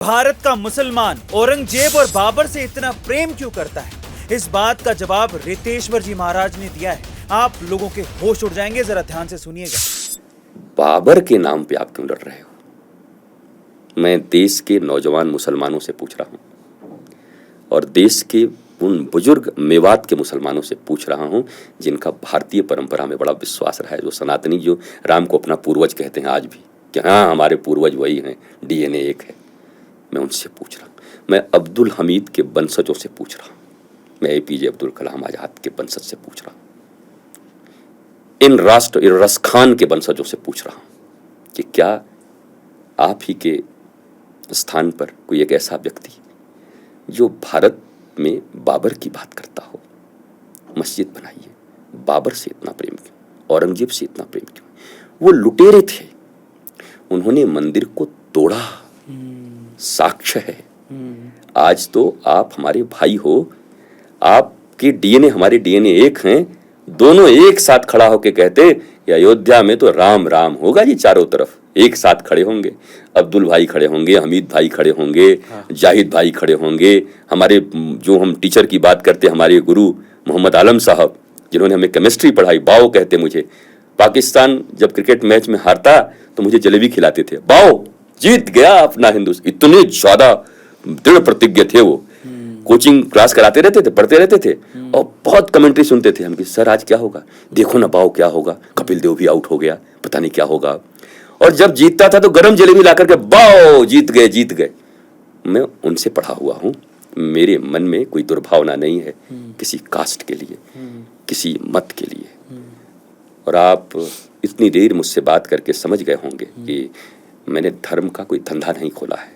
भारत का मुसलमान औरंगजेब और बाबर से इतना प्रेम क्यों करता है? इस बात का जवाब रितेश्वर जी महाराज ने दिया है। आप लोगों के होश उड़ जाएंगे, जरा ध्यान से सुनिएगा। बाबर के नाम पे आप क्यों लड़ रहे हो? मैं देश के नौजवान मुसलमानों से पूछ रहा हूं और देश के उन बुजुर्ग मेवात के मुसलमानों से पूछ रहा हूं जिनका भारतीय परंपरा में बड़ा विश्वास रहा है, जो सनातनी, जो राम को अपना पूर्वज कहते हैं आज भी, कि हाँ हमारे पूर्वज वही हैं, डीएनए एक है। मैं उनसे पूछ रहा हूं, मैं अब्दुल हमीद के वंशजों से पूछ रहा हूं, मैं एपीजे अब्दुल कलाम आजाद के वंशज से पूछ रहा हूं, इन राष्ट्र इरस खान के वंशजों से पूछ रहा हूं कि क्या आप ही के स्थान पर कोई एक ऐसा व्यक्ति जो भारत में बाबर की बात करता हो? मस्जिद बनाइए, बाबर से इतना प्रेम क्यों, औरंगजेब से इतना प्रेम क्यों? वो लुटेरे थे, उन्होंने मंदिर को तोड़ा, साक्ष्य है। आज तो आप हमारे भाई हो, आपके डीएनए हमारे डीएनए एक हैं, दोनों एक साथ खड़ा होके कहते कि अयोध्या में तो राम राम होगा जी, चारों तरफ एक साथ खड़े होंगे, अब्दुल भाई खड़े होंगे, हमीद भाई खड़े होंगे, जाहिद भाई खड़े होंगे, हमारे जो हम टीचर की बात करते हमारे गुरु मोहम्मद आलम साहब जिन्होंने हमें केमिस्ट्री पढ़ाई, बाओ कहते मुझे। पाकिस्तान जब क्रिकेट मैच में हारता तो मुझे जलेबी खिलाते थे, बाओ जीत गया अपना हिंदुस्तान। इतने ज्यादा दृढ़ प्रतिज्ञ थे वो, कोचिंग क्लास कराते रहते थे, पढ़ते रहते थे और बहुत कमेंट्री सुनते थे हम कि सर आज क्या होगा, देखो ना बाओ क्या होगा, कपिल देव भी आउट हो गया, पता नहीं क्या होगा। और जब जीतता था तो गरम जलेबी ला करके बाओ जीत गए जीत गए। मैं उनसे पढ़ा हुआ हूँ, मेरे मन में कोई दुर्भावना नहीं है किसी कास्ट के लिए, किसी मत के लिए। और आप इतनी देर मुझसे बात करके समझ गए होंगे कि मैंने धर्म का कोई धंधा नहीं खोला है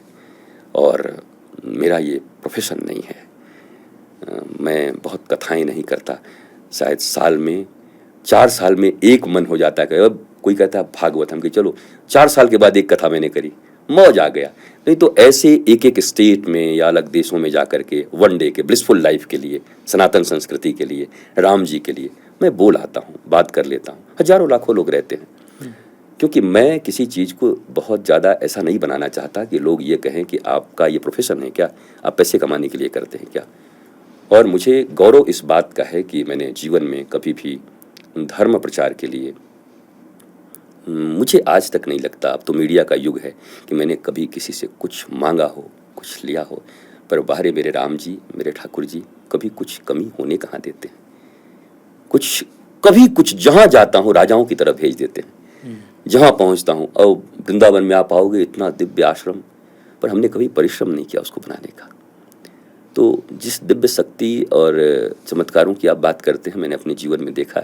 और मेरा ये प्रोफेशन नहीं है। मैं बहुत कथाएं नहीं करता, शायद साल में 4 साल में एक मन हो जाता है। अब कोई कहता है भागवत, हम कि चलो 4 साल के बाद एक कथा मैंने करी, मौज आ गया। नहीं तो ऐसे एक एक स्टेट में या अलग देशों में जा करके वन डे के ब्लिसफुल लाइफ के लिए, सनातन संस्कृति के लिए, राम जी के लिए मैं बोल आता हूँ, बात कर लेता हूँ। हजारों लाखों लोग रहते हैं, क्योंकि मैं किसी चीज़ को बहुत ज़्यादा ऐसा नहीं बनाना चाहता कि लोग ये कहें कि आपका ये प्रोफेशन है क्या, आप पैसे कमाने के लिए करते हैं क्या। और मुझे गौरव इस बात का है कि मैंने जीवन में कभी भी धर्म प्रचार के लिए, मुझे आज तक नहीं लगता, अब तो मीडिया का युग है, कि मैंने कभी किसी से कुछ मांगा हो, कुछ लिया हो। पर बाहरे मेरे राम जी, मेरे ठाकुर जी कभी कुछ कमी होने कहाँ देते हैं। कभी कुछ जहाँ जाता हूँ राजाओं की तरफ भेज देते हैं, जहाँ पहुँचता हूँ। और वृंदावन में आप आओगे, इतना दिव्य आश्रम, पर हमने कभी परिश्रम नहीं किया उसको बनाने का। तो जिस दिव्य शक्ति और चमत्कारों की आप बात करते हैं, मैंने अपने जीवन में देखा है।